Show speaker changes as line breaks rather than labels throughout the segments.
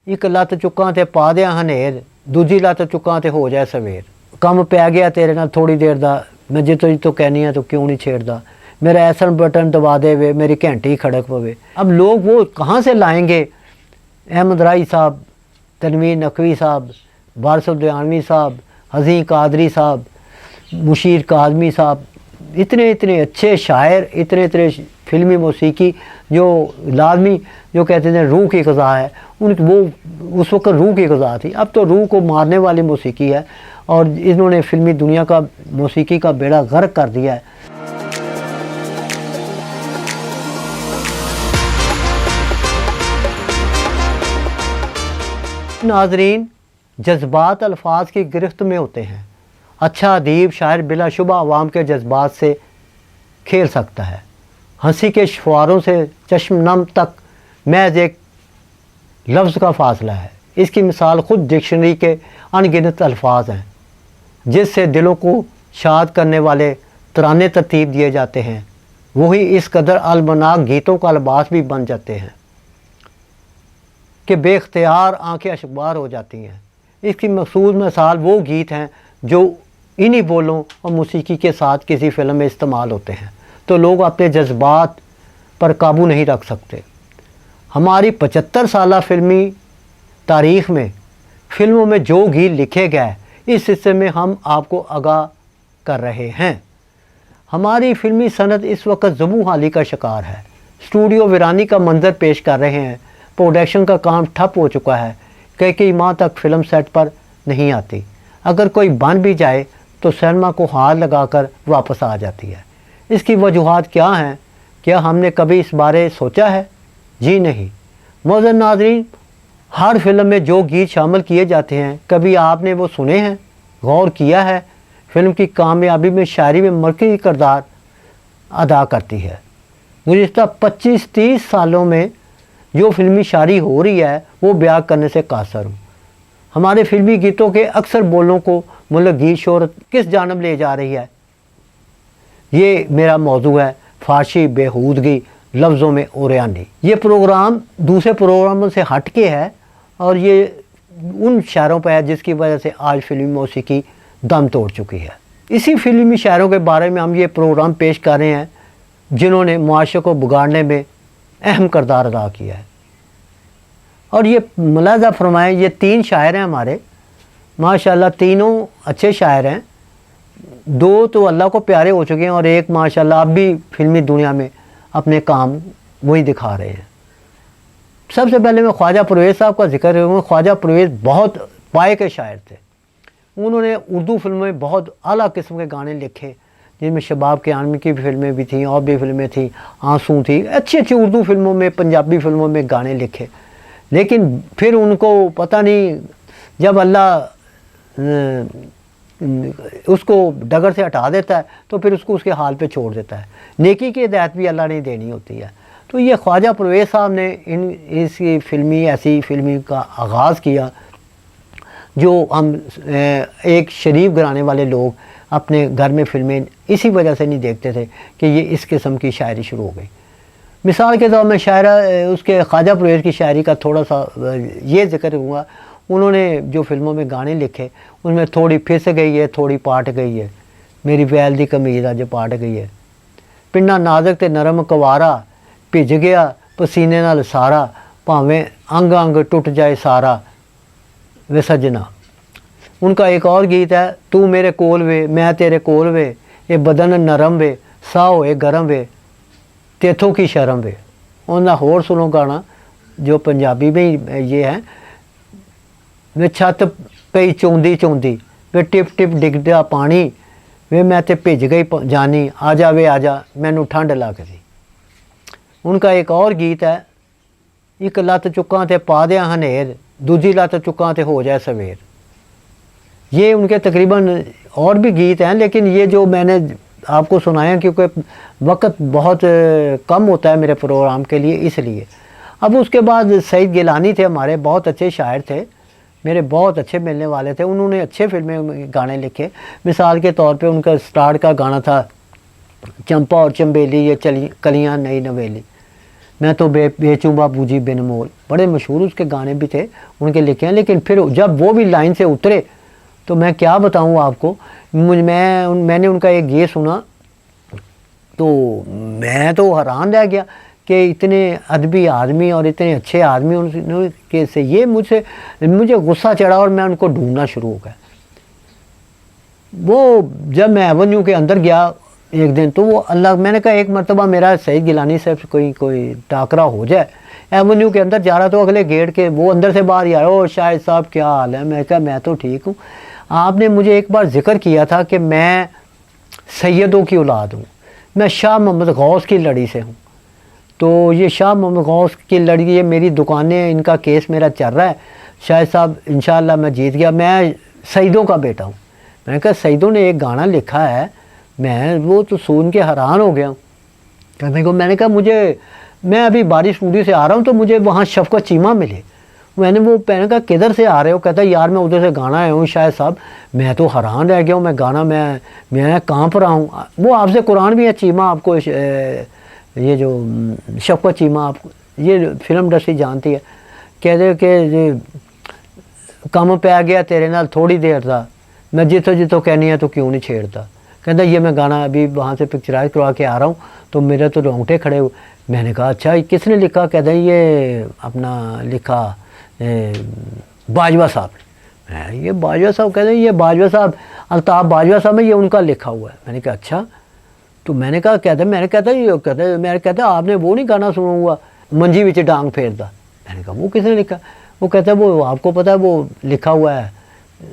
ਇੱਕ ਲੱਤ ਚੁੱਕਾਂ ਤੇ ਪਾ ਦਿਆਂ ਹਨੇਰ, ਦੂਜੀ ਲੱਤ ਚੁੱਕਾਂ ਤੇ ਹੋ ਜਾਏ ਸਵੇਰ। ਕੰਮ ਪੈ ਗਿਆ ਤੇਰੇ ਨਾਲ ਥੋੜੀ ਦੇਰ ਦਾ, ਮੈਂ ਜਿੱਤੋਂ कहनी है तो क्यों नहीं छेड़ता, मेरा ऐसा बटन दबा दे वे मेरी घंटी ही खड़क पवे। अब लोग वो कहाँ से लाएंगे? अहमद राई साहब, तनवीर नकवी साहब, वारिस लुधियानवी साहब, हज़ीं कादरी साहब, मुशीर काज़मी साहब, इतने इतने अच्छे शायर, इतने इतने फिल्मी मौसीकी जो लाजमी जो कहते थे रूह की ग़ज़ा है, उनकी वो उस वक्त रूह की ग़ज़ा थी। अब तो रूह को मारने वाली मौसीकी है और इन्होंने फिल्मी दुनिया का मौसीकी का बेड़ा गर्क कर दिया है। नाजरीन, जज्बात अल्फाज की गिरफ्त में होते हैं। अच्छा अदीब शायर बिलाशुबा अवाम के जज्बात से खेल सकता है। हंसी के फुहारों से चश्म नम तक महज एक लफ्ज़ का फासला है। इसकी मिसाल ख़ुद डिक्शनरी के अनगिनत अल्फाज हैं जिससे दिलों को शाद करने वाले तराने तरतीब दिए जाते हैं, वही इस कदर अलमनाक गीतों का लिबास भी बन जाते हैं कि बेख्तियार आंखें अशकबार हो जाती हैं। इसकी मखसूस मिसाल वो गीत हैं जो इन्हीं बोलों और मौसीकी के साथ किसी फ़िल्म में इस्तेमाल होते हैं तो लोग अपने जज्बात पर काबू नहीं रख सकते। हमारी 75 साला फ़िल्मी तारीख़ में फ़िल्मों में जो गीत लिखे गए, इस हिस्से में हम आपको आगाह कर रहे हैं। हमारी फ़िल्मी सनत इस वक्त ज़बू हाली का शिकार है। स्टूडियो वीरानी का मंजर पेश कर रहे हैं। प्रोडक्शन का काम ठप हो चुका है। कई माह तक फ़िल्म सेट पर नहीं आती। अगर कोई बन भी जाए तो सिनेमा को हाथ लगाकर वापस आ जाती है। इसकी वजूहात क्या हैं? क्या हमने कभी इस बारे सोचा है? जी नहीं। मोअज़्ज़ज़ नाज़रीन, हर फिल्म में जो गीत शामिल किए जाते हैं, कभी आपने वो सुने हैं, गौर किया है? फ़िल्म की कामयाबी में शायरी में मरकज़ी किरदार अदा करती है। गुज़िश्ता 25-30 सालों में जो फिल्मी शायरी हो रही है वो बयां करने से कासर हूँ। हमारे फिल्मी गीतों के अक्सर बोलों को मुल्क गीत शोहरत किस जानब ले जा रही है, ये मेरा मौजू है। फारसी बेहूदगी लफ्ज़ों में ओरियानी। ये प्रोग्राम दूसरे प्रोग्रामों से हट के है और ये उन शायरों पर है जिसकी वजह से आज फिल्मी मौसीकी दम तोड़ चुकी है। इसी फिल्मी शायरों के बारे में हम ये प्रोग्राम पेश कर रहे हैं जिन्होंने मुआशरे को बिगाड़ने में अहम किरदार अदा किया है। और ये मुलाज़ा फरमाएं, ये 3 शायर हैं हमारे, माशाल्लाह तीनों अच्छे शायर हैं। 2 तो अल्लाह को प्यारे हो चुके हैं और एक माशाल्लाह अब भी फिल्मी दुनिया में अपने काम वही दिखा रहे हैं। सबसे पहले मैं ख्वाजा परवेज़ साहब का जिक्र करूँगा। ख्वाजा परवेज़ बहुत पाए के शायर थे। उन्होंने उर्दू फिल्मों में बहुत आला किस्म के गाने लिखे जिनमें शबाब के आनमी की फिल्में भी थीं और भी फिल्में थीं, आंसू थी, अच्छी अच्छी उर्दू फिल्मों में, पंजाबी फिल्मों में गाने लिखे। लेकिन फिर उनको पता नहीं, जब अल्लाह उसको डगर से हटा देता है तो फिर उसको उसके हाल पे छोड़ देता है। नेकी की हिदायत भी अल्लाह ने देनी होती है। तो ये ख्वाजा परवेज़ साहब ने इसकी ऐसी फिल्मी का आगाज़ किया जो हम एक शरीफ घराने वाले लोग अपने घर में फिल्में इसी वजह से नहीं देखते थे कि ये इस किस्म की शायरी शुरू हो गई। मिसाल के तौर में शायरा उसके ख्वाजा परवेज़ की शायरी का थोड़ा सा ये जिक्र करूँगा। उन्होंने जो फिल्मों में गाने लिखे उनमें थोड़ी फिस गई है, थोड़ी पाट गई है, मेरी वैल दी कमीज़ अज पाट गई है, पिंडा नाज़क ते नरम कवारा, भिज गया पसीने नाल सारा, भावें अंग अंग टुट जाए सारा वे सजना। उनका एक और गीत है, तू मेरे कोल वे मैं तेरे कोल वे, ये बदन नरम वे सा होए गरम वे, तेथों की शर्म वे। उनका होर सुनो गाना जो पंजाबी में ये है, वे छत पई चौंदी चौंदी, वे टिप टिप डिगदा पानी, वे मैं ते भिज गई जानी, आजा वे आजा मैनू ठंड लगदी। उनका एक और गीत है, एक लत चुक्कां ते पा दियां हनेर, दूजी लत चुक्कां ते हो जाए सवेर। ये उनके तकरीबन और भी गीत हैं, लेकिन ये जो मैंने आपको सुनाया क्योंकि वक्त बहुत कम होता है मेरे प्रोग्राम के लिए, इसलिए। अब उसके बाद सईद गिलानी थे हमारे, बहुत अच्छे शायर थे, मेरे बहुत अच्छे मिलने वाले थे। उन्होंने अच्छे फिल्में में गाने लिखे। मिसाल के तौर पे उनका स्टार्ट का गाना था, चंपा और चंबेली ये चली कलियाँ नई नवेली। میں تو بیچوں بابوجی بن مول، بڑے مشہور اس کے گانے بھی تھے ان کے لکھے ہیں، لیکن پھر جب وہ بھی لائن سے اترے تو میں کیا بتاؤں آپ کو، میں نے ان کا ایک یہ سنا تو میں تو حیران رہ گیا کہ اتنے ادبی آدمی اور اتنے اچھے آدمی ان کے سے یہ مجھے غصہ چڑھا اور میں ان کو ڈھونڈنا شروع ہو گیا۔ وہ جب میں ایونیو کے اندر گیا ایک دن تو وہ میں نے کہا ایک مرتبہ میرا سعید گیلانی صاحب سے کوئی ٹاکرا ہو جائے، ایونیو کے اندر جا رہا تو اگلے گیٹ کے وہ اندر سے باہر ہی آیا، او شاہد صاحب کیا حال ہے؟ میں کہا میں تو ٹھیک ہوں، آپ نے مجھے ایک بار ذکر کیا تھا کہ میں سیدوں کی اولاد ہوں، میں شاہ محمد غوث کی لڑی سے ہوں، تو یہ شاہ محمد غوث کی لڑی، یہ میری دکانیں، ان کا کیس میرا چل رہا ہے، شاہد صاحب انشاءاللہ میں جیت گیا، میں سیدوں کا بیٹا ہوں۔ میں نے کہا سیدوں نے ایک گانا لکھا ہے، میں وہ تو سن کے حیران ہو گیا ہوں۔ کہنے کو میں نے کہا میں ابھی بارش پوری سے آ رہا ہوں تو مجھے وہاں شفقت چیمہ ملے، میں نے کہا کدھر سے آ رہے ہو؟ کہتا یار میں ادھر سے گانا آیا ہوں شاہد صاحب، میں تو حیران رہ گیا ہوں، میں گانا میں کہاں پر آؤں؟ وہ آپ سے قرآن بھی ہے، چیمہ آپ کو یہ جو شفقت چیمہ آپ یہ فلم انڈسٹری جانتی ہے، کہتے کہ کم پہ گیا تیرے نال تھوڑی دیر تھا، میں جتوں کہنی ہے تو کیوں نہیں چھیڑتا۔ کہتا یہ میں گانا ابھی وہاں سے پکچرائز کروا کے آ رہا ہوں تو میرے تو رونگٹے کھڑے ہوئے۔ میں نے کہا اچھا کس نے لکھا؟ کہتا یہ اپنا لکھا باجوہ صاحب نے۔ یہ باجوہ صاحب کہتے ہیں یہ باجوہ صاحب الطاف باجوہ صاحب ہے، یہ ان کا لکھا ہوا ہے۔ میں نے کہا اچھا، تو میں نے کہا میں نے کہتا آپ نے وہ نہیں گانا سنا ہوا منجی وچ ڈانگ پھیردا؟ میں نے کہا وہ کس نے لکھا؟ وہ کہتا ہے وہ آپ کو پتہ ہے وہ لکھا ہوا ہے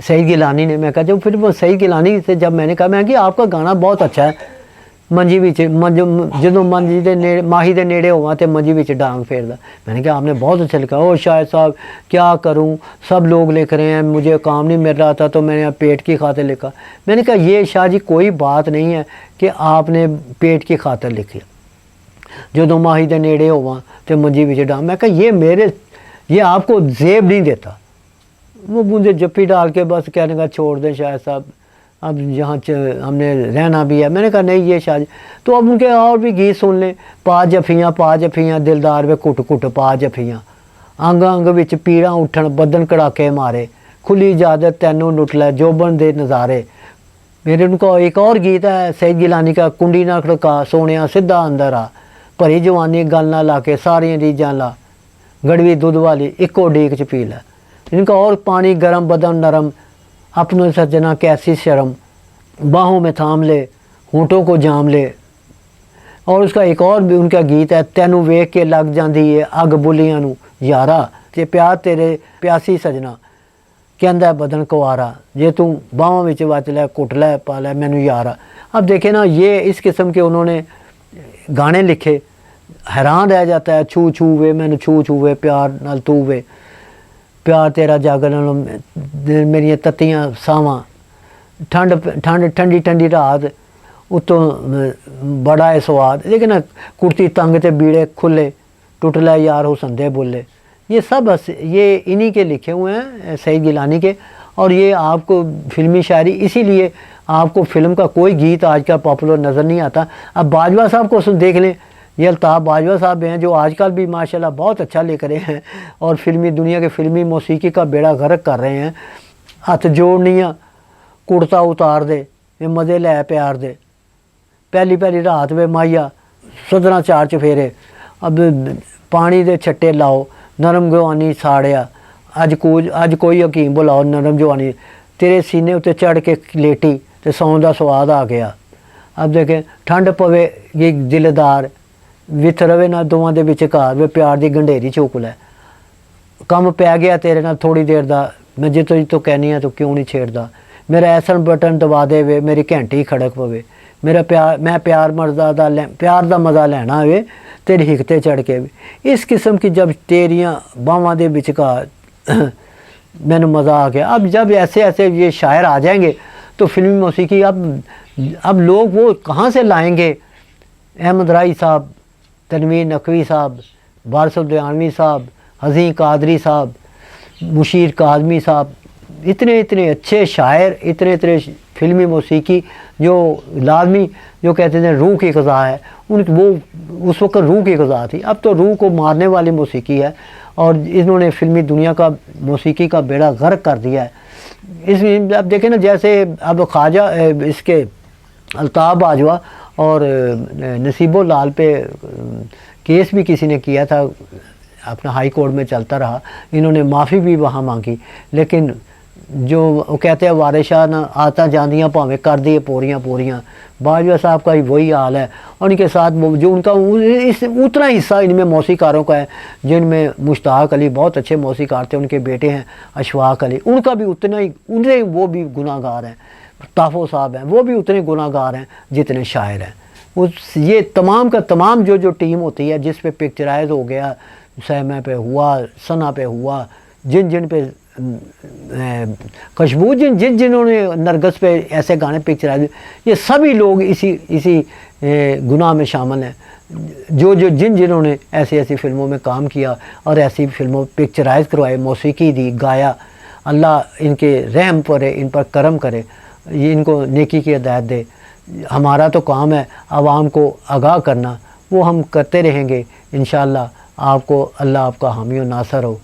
سعید گیلانی نے۔ میں کہا جب پھر وہ سعید گیلانی سے جب میں نے کہا میں کہ آپ کا گانا بہت اچھا ہے، منجی وچ جدوں ماہی دے نیڑے ہوا تے منجی وچ ڈانگ پھیردا۔ میں نے کہا آپ نے بہت اچھا لکھا۔ او شاہد صاحب کیا کروں، سب لوگ لکھ رہے ہیں، مجھے کام نہیں مل رہا تھا تو میں نے پیٹ کی خاطر لکھا۔ میں نے کہا یہ شاہ جی کوئی بات نہیں ہے کہ آپ نے پیٹ کی خاطر لکھ لیا، جدوں ماہی دے نیڑے ہوا تے منجی وچ ڈانگ۔ میں کہا یہ آپ کو زیب نہیں دیتا۔ وہ مجھے جپی ڈال کے بس کہنے کا چھوڑ دیں شاہد صاحب، اب یہاں ہم نے رہنا بھی ہے۔ میں نے کہا نہیں یہ شاہ جی، تو اب ان کے اور بھی گیت سن لیں، پا جفیاں دلدار وے کٹ کٹ پا جفیاں، انگ انگ وچ پیڑاں اٹھن بدن کڑاکے مارے، کھلی اجازت تینوں لٹ لے جوبن دے نظارے۔ میرے ان کا ایک اور گیت ہے سعید گیلانی کا، کنڈی نہ کھڑکا سونیا سدھا اندر آ، بھری جوانی گل نہ لا کے ساریاں ریجاں لا، گڑوی دودھ والی اکو ڈیک چ پی لے۔ ان کا اور پانی گرم بدن نرم، اپنے سجنا کیسی شرم، باہوں میں تھام لے ہونٹوں کو جام لے۔ اور اس کا ایک اور بھی ان کا گیت ہے، تینوں ویکھ کے لگ جاندی ہے اگ بلیاں نو یارا، تے پیار تیرے پیاسی سجنا کہندا ہے بدن کوارا، جے تو باہوں وچ وچ لے کٹ لے پا لے مینوں یارا۔ اب دیکھیں نا یہ اس قسم کے انہوں نے گانے لکھے، حیران رہ جاتا ہے۔ چھو چھو وے مینوں چھو چھو وے پیار نال تو وے، پیار تیرا جاگن میریاں تتیاں ساواں، ٹھنڈی ٹھنڈی رات اتوں بڑا ہے سواد، لیکن کرتی تنگ تے بیڑے کھلے ٹوٹ لے یار حسن دے بولے۔ یہ سب یہ انہی کے لکھے ہوئے ہیں سعید گیلانی کے، اور یہ آپ کو فلمی شاعری، اسی لیے آپ کو فلم کا کوئی گیت آج کا پاپولر نظر نہیں آتا۔ اب باجوہ صاحب کو دیکھ لیں، یہ الطاف باجوہ صاحب ہیں جو آج کل بھی ماشاءاللہ بہت اچھا لکھ رہے ہیں اور فلمی دنیا کے فلمی موسیقی کا بیڑا غرق کر رہے ہیں۔ ہاتھ جوڑنیاں کڑتا اتار دے یہ مزے لے پیار دے، پہلی رات وے ماہیا صدرہ چار چفیرے، اب پانی دے چھٹے لاؤ نرم جوانی ساڑیا، اج کوئی حکیم بلاؤ نرم جوانی، تیرے سینے اتنے چڑھ کے لیٹی تے سون دا سواد آ گیا۔ اب دیکھیں ٹھنڈ پوے یہ دلدار، وت روے نہ دوواں دے وچکار وے پیار دی گنڈھیری چوک لے، کم پی گیا تیرے نال تھوڑی دیر دا، میں جتوں کہنی ہے تو کیوں نہیں چھیڑدا، میرا ایسن بٹن دبا دے وے میری گھنٹی کھڑک پوے، میرا میں پیار دا مزہ لینا ہوئے تیری ہکتے چڑھ کے بھی۔ اس قسم کی جب تیریاں باواں دے وچکار مینوں مزہ آ گیا۔ اب جب ایسے یہ شاعر آ جائیں گے تو فلمی موسیقی اب لوگ وہ کہاں سے لائیں گے؟ احمد رائی صاحب، تنویر نقوی صاحب، وارث الدیانوی صاحب، حزین قادری صاحب، مشیر کاظمی صاحب، اتنے اچھے شاعر، اتنے فلمی موسیقی جو لازمی جو کہتے ہیں روح کی غذا ہے، वो उस वक्त रूह की ग़िज़ा थी, अब तो रूह को मारने वाली मौसीकी है और इन्होंने फ़िल्मी दुनिया का मौसीकी का बेड़ा गर्क कर दिया है। इसमें अब देखें ना, जैसे अब ख्वाजा इसके अल्ताफ़ बाजवा और नसीबो लाल पे केस भी किसी ने किया था, अपना हाई कोर्ट में चलता रहा, इन्होंने माफ़ी भी वहाँ मांगी, लेकिन जो वो कहते हैं वारिशा ना आता जांदियाँ भावें कर दिए पूरियाँ पूरियाँ, बाजवा साहब का ही वही हाल है। और इनके साथ वो जो उनका इस उतना हिस्सा इनमें मौसीकारों का है, जिनमें मुश्ताक अली बहुत अच्छे मौसीकार थे, उनके बेटे हैं अशफाक अली, उनका भी उतना ही, उनसे वो भी गुनाहगार हैं। ताफ़ो साहब हैं, वो भी उतने गुनाहगार हैं जितने शायर हैं। उस ये तमाम का तमाम जो टीम होती है, जिस पे पिक्चराइज हो गया, सैमा पे हुआ, सना पे हुआ, जिन पे खुशबू, जिन्होंने नरगस पे ऐसे गाने पिक्चराइज, ये सभी लोग इसी गुनाह में शामिल हैं। जिन्होंने ऐसी फ़िल्मों में काम किया और ऐसी फ़िल्मों पिक्चराइज करवाए, मौसीकी दी, गाया, अल्लाह इनके रहम करे, इन पर करम करे, ये इनको नेकी की हिदायत दे। हमारा तो काम है आवाम को आगाह करना, वो हम करते रहेंगे इंशाअल्लाह। आपको अल्लाह आपका हामी और नासर हो।